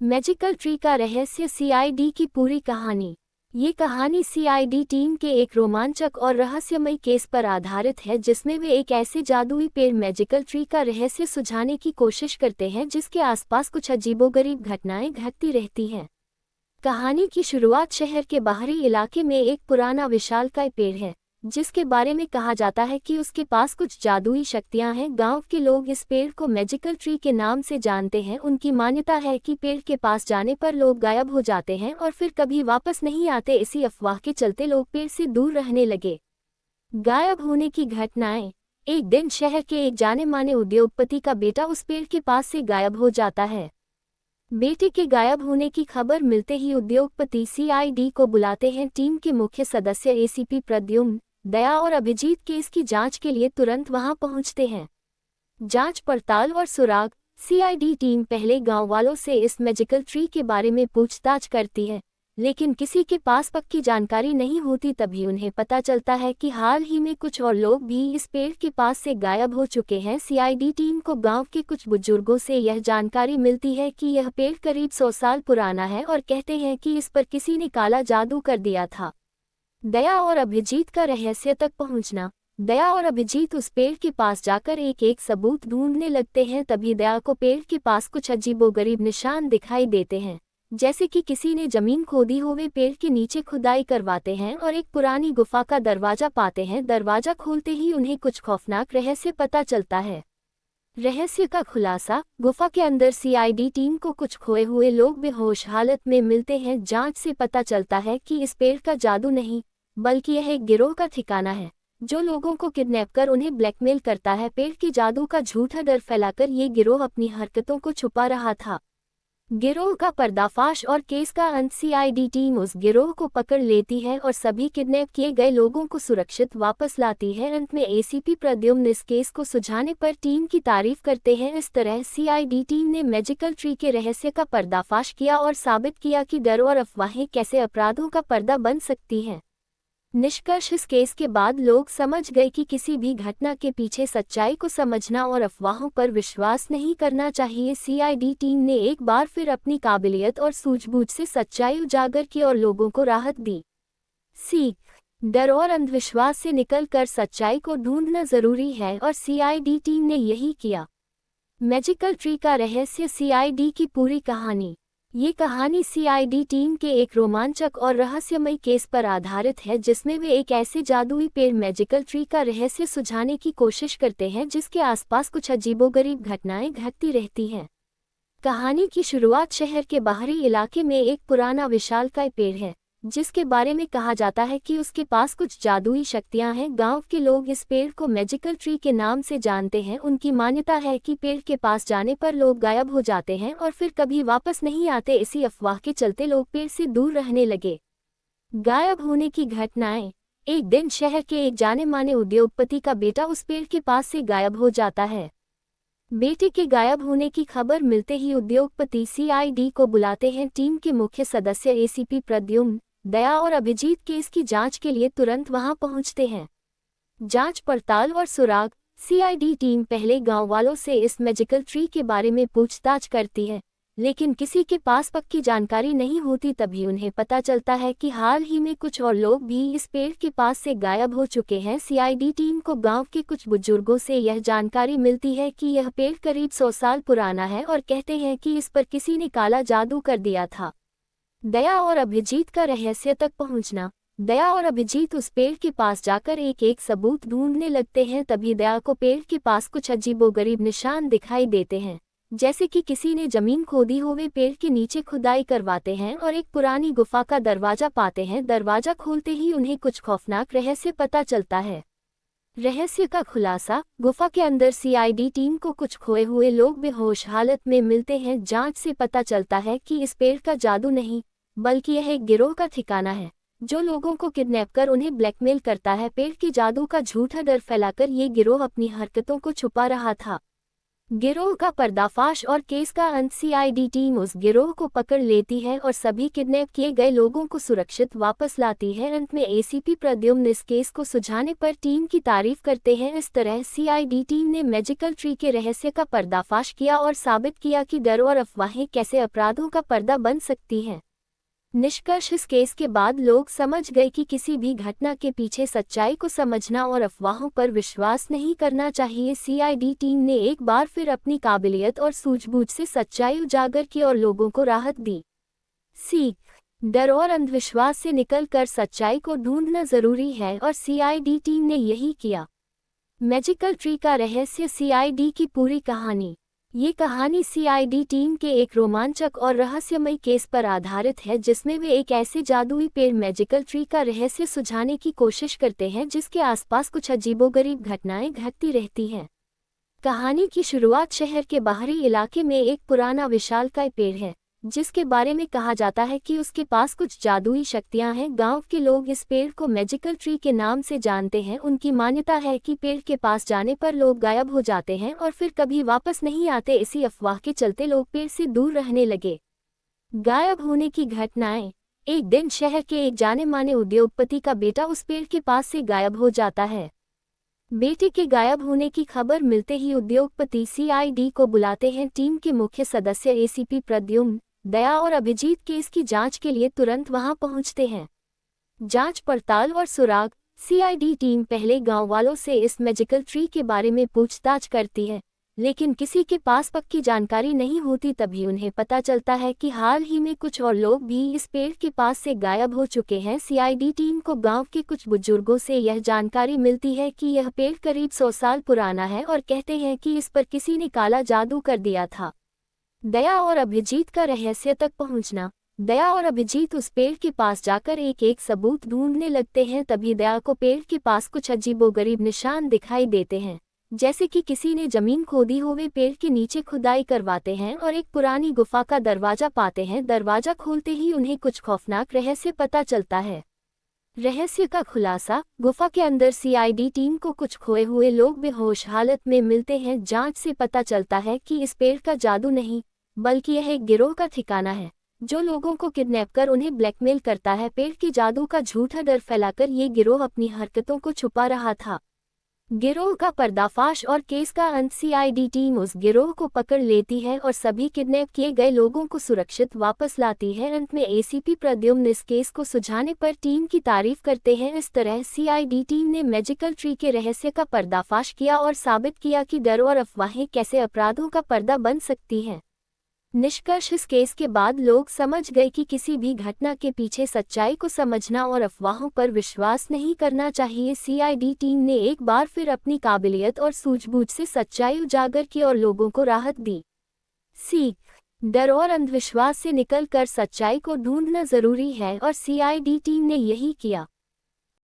Magical tree का रहस्य, CID की पूरी कहानी। ये कहानी सीआईडी टीम के एक रोमांचक और रहस्यमय केस पर आधारित है जिसमें वे एक ऐसे जादुई पेड़ मैजिकल ट्री का रहस्य सुझाने की कोशिश करते हैं जिसके आसपास कुछ अजीबोगरीब घटनाएं घटती रहती हैं। कहानी की शुरुआत शहर के बाहरी इलाके में एक पुराना विशालकाय पेड़ है जिसके बारे में कहा जाता है कि उसके पास कुछ जादुई शक्तियां हैं। गांव के लोग इस पेड़ को मैजिकल ट्री के नाम से जानते हैं। उनकी मान्यता है कि पेड़ के पास जाने पर लोग गायब हो जाते हैं और फिर कभी वापस नहीं आते। इसी अफवाह के चलते लोग पेड़ से दूर रहने लगे। गायब होने की घटनाएं। एक दिन शहर के एक जाने माने उद्योगपति का बेटा उस पेड़ के पास से गायब हो जाता है। बेटे के गायब होने की खबर मिलते ही उद्योगपति सीआईडी को बुलाते हैं। टीम के मुख्य सदस्य एसीपी प्रद्युम्न, दया और अभिजीत केस की जांच के लिए तुरंत वहां पहुंचते हैं। जांच पड़ताल और सुराग। सीआईडी टीम पहले गांव वालों से इस मैजिकल ट्री के बारे में पूछताछ करती है, लेकिन किसी के पास पक्की जानकारी नहीं होती। तभी उन्हें पता चलता है कि हाल ही में कुछ और लोग भी इस पेड़ के पास से गायब हो चुके हैं। सीआईडी टीम को गांव के कुछ बुजुर्गों से यह जानकारी मिलती है कि यह पेड़ करीब 100 साल पुराना है और कहते हैं कि इस पर किसी ने काला जादू कर दिया था। दया और अभिजीत का रहस्य तक पहुंचना। दया और अभिजीत उस पेड़ के पास जाकर एक एक सबूत ढूंढने लगते हैं। तभी दया को पेड़ के पास कुछ अजीबोगरीब निशान दिखाई देते हैं, जैसे कि किसी ने जमीन खोदी हो। वे पेड़ के नीचे खुदाई करवाते हैं और एक पुरानी गुफा का दरवाजा पाते हैं। दरवाजा खोलते ही उन्हें कुछ खौफनाक रहस्य पता चलता है। रहस्य का खुलासा। गुफा के अंदर सीआईडी टीम को कुछ खोए हुए लोग बेहोश हालत में मिलते हैं। जांच से पता चलता है कि इस पेड़ का जादू नहीं, बल्कि यह एक गिरोह का ठिकाना है जो लोगों को किडनैप कर उन्हें ब्लैकमेल करता है। पेड़ के जादू का झूठा डर फैलाकर ये गिरोह अपनी हरकतों को छुपा रहा था। गिरोह का पर्दाफाश और केस का अंत। सीआईडी टीम उस गिरोह को पकड़ लेती है और सभी किडनैप किए गए लोगों को सुरक्षित वापस लाती है। अंत में एसीपी प्रद्युम्न इस केस को सुलझाने पर टीम की तारीफ करते हैं। इस तरह सीआईडी टीम ने मैजिकल ट्री के रहस्य का पर्दाफाश किया और साबित किया कि डर और अफवाहें कैसे अपराधों का पर्दा बन सकती हैं। निष्कर्ष। इस केस के बाद लोग समझ गए कि किसी भी घटना के पीछे सच्चाई को समझना और अफवाहों पर विश्वास नहीं करना चाहिए। सीआईडी टीम ने एक बार फिर अपनी काबिलियत और सूझबूझ से सच्चाई उजागर की और लोगों को राहत दी। सीख। डर और अंधविश्वास से निकलकर सच्चाई को ढूंढना जरूरी है और सीआईडी टीम ने यही किया। मैजिकल ट्री का रहस्य, सीआईडी की पूरी कहानी। ये कहानी सीआईडी टीम के एक रोमांचक और रहस्यमय केस पर आधारित है जिसमें वे एक ऐसे जादुई पेड़ मैजिकल ट्री का रहस्य सुझाने की कोशिश करते हैं जिसके आसपास कुछ अजीबोगरीब घटनाएं घटती रहती हैं। कहानी की शुरुआत शहर के बाहरी इलाके में एक पुराना विशालकाय पेड़ है जिसके बारे में कहा जाता है कि उसके पास कुछ जादुई शक्तियां हैं। गांव के लोग इस पेड़ को मैजिकल ट्री के नाम से जानते हैं। उनकी मान्यता है कि पेड़ के पास जाने पर लोग गायब हो जाते हैं और फिर कभी वापस नहीं आते। इसी अफवाह के चलते लोग पेड़ से दूर रहने लगे। गायब होने की घटनाएं। एक दिन शहर के एक जाने माने उद्योगपति का बेटा उस पेड़ के पास से गायब हो जाता है। बेटे के गायब होने की खबर मिलते ही उद्योगपति सीआईडी को बुलाते हैं। टीम के मुख्य सदस्य एसीपी प्रद्युम्न, दया और अभिजीत केस की जांच के लिए तुरंत वहां पहुंचते हैं। जांच पड़ताल और सुराग। सीआईडी टीम पहले गांव वालों से इस मैजिकल ट्री के बारे में पूछताछ करती है, लेकिन किसी के पास पक्की जानकारी नहीं होती। तभी उन्हें पता चलता है कि हाल ही में कुछ और लोग भी इस पेड़ के पास से गायब हो चुके हैं। सीआईडी टीम को गांव के कुछ बुजुर्गों से यह जानकारी मिलती है कि यह पेड़ करीब 100 साल पुराना है और कहते हैं कि इस पर किसी ने काला जादू कर दिया था। दया और अभिजीत का रहस्य तक पहुंचना। दया और अभिजीत उस पेड़ के पास जाकर एक एक सबूत ढूंढने लगते हैं। तभी दया को पेड़ के पास कुछ अजीबोगरीब निशान दिखाई देते हैं, जैसे कि किसी ने जमीन खोदी हो। वे पेड़ के नीचे खुदाई करवाते हैं और एक पुरानी गुफा का दरवाजा पाते हैं। दरवाजा खोलते ही उन्हें कुछ खौफनाक रहस्य पता चलता है। रहस्य का खुलासा। गुफा के अंदर सीआईडी टीम को कुछ खोए हुए लोग बेहोश हालत में मिलते हैं। जांच से पता चलता है कि इस पेड़ का जादू नहीं, बल्कि यह एक गिरोह का ठिकाना है जो लोगों को किडनैप कर उन्हें ब्लैकमेल करता है। पेड़ के जादू का झूठा डर फैलाकर ये गिरोह अपनी हरकतों को छुपा रहा था। गिरोह का पर्दाफाश और केस का अंत। सीआईडी टीम उस गिरोह को पकड़ लेती है और सभी किडनैप किए गए लोगों को सुरक्षित वापस लाती है। अंत में एसीपी प्रद्युम्न इस केस को सुलझाने पर टीम की तारीफ करते हैं। इस तरह सीआईडी टीम ने मैजिकल ट्री के रहस्य का पर्दाफाश किया और साबित किया कि डर और अफवाहें कैसे अपराधों का पर्दा बन सकती हैं। निष्कर्ष, इस केस के बाद लोग समझ गए कि किसी भी घटना के पीछे सच्चाई को समझना और अफवाहों पर विश्वास नहीं करना चाहिए। सीआईडी टीम ने एक बार फिर अपनी काबिलियत और सूझबूझ से सच्चाई उजागर की और लोगों को राहत दी। सीख, डर और अंधविश्वास से निकलकर सच्चाई को ढूंढना जरूरी है और सीआईडी टीम ने यही किया। मैजिकल ट्री का रहस्य, सीआईडी की पूरी कहानी। ये कहानी सीआईडी टीम के एक रोमांचक और रहस्यमय केस पर आधारित है जिसमें वे एक ऐसे जादुई पेड़ मैजिकल ट्री का रहस्य सुलझाने की कोशिश करते हैं जिसके आसपास कुछ अजीबोगरीब घटनाएं घटती रहती हैं। कहानी की शुरुआत शहर के बाहरी इलाके में एक पुराना विशालकाय पेड़ है जिसके बारे में कहा जाता है कि उसके पास कुछ जादुई शक्तियां हैं। गांव के लोग इस पेड़ को मैजिकल ट्री के नाम से जानते हैं। उनकी मान्यता है कि पेड़ के पास जाने पर लोग गायब हो जाते हैं और फिर कभी वापस नहीं आते। इसी अफवाह के चलते लोग पेड़ से दूर रहने लगे। गायब होने की घटनाएं। एक दिन शहर के एक जाने माने उद्योगपति का बेटा उस पेड़ के पास से गायब हो जाता है। बेटे के गायब होने की खबर मिलते ही उद्योगपति सीआईडी को बुलाते हैं। टीम के मुख्य सदस्य एसीपी प्रद्युम्न, दया और अभिजीत केस की जांच के लिए तुरंत वहां पहुंचते हैं। जांच पड़ताल और सुराग। सीआईडी टीम पहले गांव वालों से इस मैजिकल ट्री के बारे में पूछताछ करती है, लेकिन किसी के पास पक्की जानकारी नहीं होती। तभी उन्हें पता चलता है कि हाल ही में कुछ और लोग भी इस पेड़ के पास से गायब हो चुके हैं। सीआईडी टीम को गांव के कुछ बुजुर्गों से यह जानकारी मिलती है कि यह पेड़ करीब 100 साल पुराना है और कहते हैं कि इस पर किसी ने काला जादू कर दिया था। दया और अभिजीत का रहस्य तक पहुंचना। दया और अभिजीत उस पेड़ के पास जाकर एक एक सबूत ढूंढने लगते हैं। तभी दया को पेड़ के पास कुछ अजीबोगरीब निशान दिखाई देते हैं, जैसे कि किसी ने जमीन खोदी हो। वे पेड़ के नीचे खुदाई करवाते हैं और एक पुरानी गुफा का दरवाजा पाते हैं। दरवाजा खोलते ही उन्हें कुछ खौफनाक रहस्य पता चलता है। रहस्य का खुलासा। गुफा के अंदर सीआईडी टीम को कुछ खोए हुए लोग बेहोश हालत में मिलते हैं। जांच से पता चलता है कि इस पेड़ का जादू नहीं बल्कि यह एक गिरोह का ठिकाना है जो लोगों को किडनैप कर उन्हें ब्लैकमेल करता है। पेड़ के जादू का झूठा डर फैलाकर ये गिरोह अपनी हरकतों को छुपा रहा था। गिरोह का पर्दाफाश और केस का अंत। सीआईडी टीम उस गिरोह को पकड़ लेती है और सभी किडनैप किए गए लोगों को सुरक्षित वापस लाती है। अंत में एसीपी प्रद्युम्न इस केस को सुलझाने पर टीम की तारीफ करते हैं। इस तरह सीआईडी टीम ने मैजिकल ट्री के रहस्य का पर्दाफाश किया और साबित किया कि डर और अफवाहें कैसे अपराधों का पर्दा बन सकती हैं। निष्कर्ष, इस केस के बाद लोग समझ गए कि किसी भी घटना के पीछे सच्चाई को समझना और अफवाहों पर विश्वास नहीं करना चाहिए। सीआईडी टीम ने एक बार फिर अपनी काबिलियत और सूझबूझ से सच्चाई उजागर की और लोगों को राहत दी। सीख, डर और अंधविश्वास से निकलकर सच्चाई को ढूंढना जरूरी है और सीआईडी टीम ने यही किया।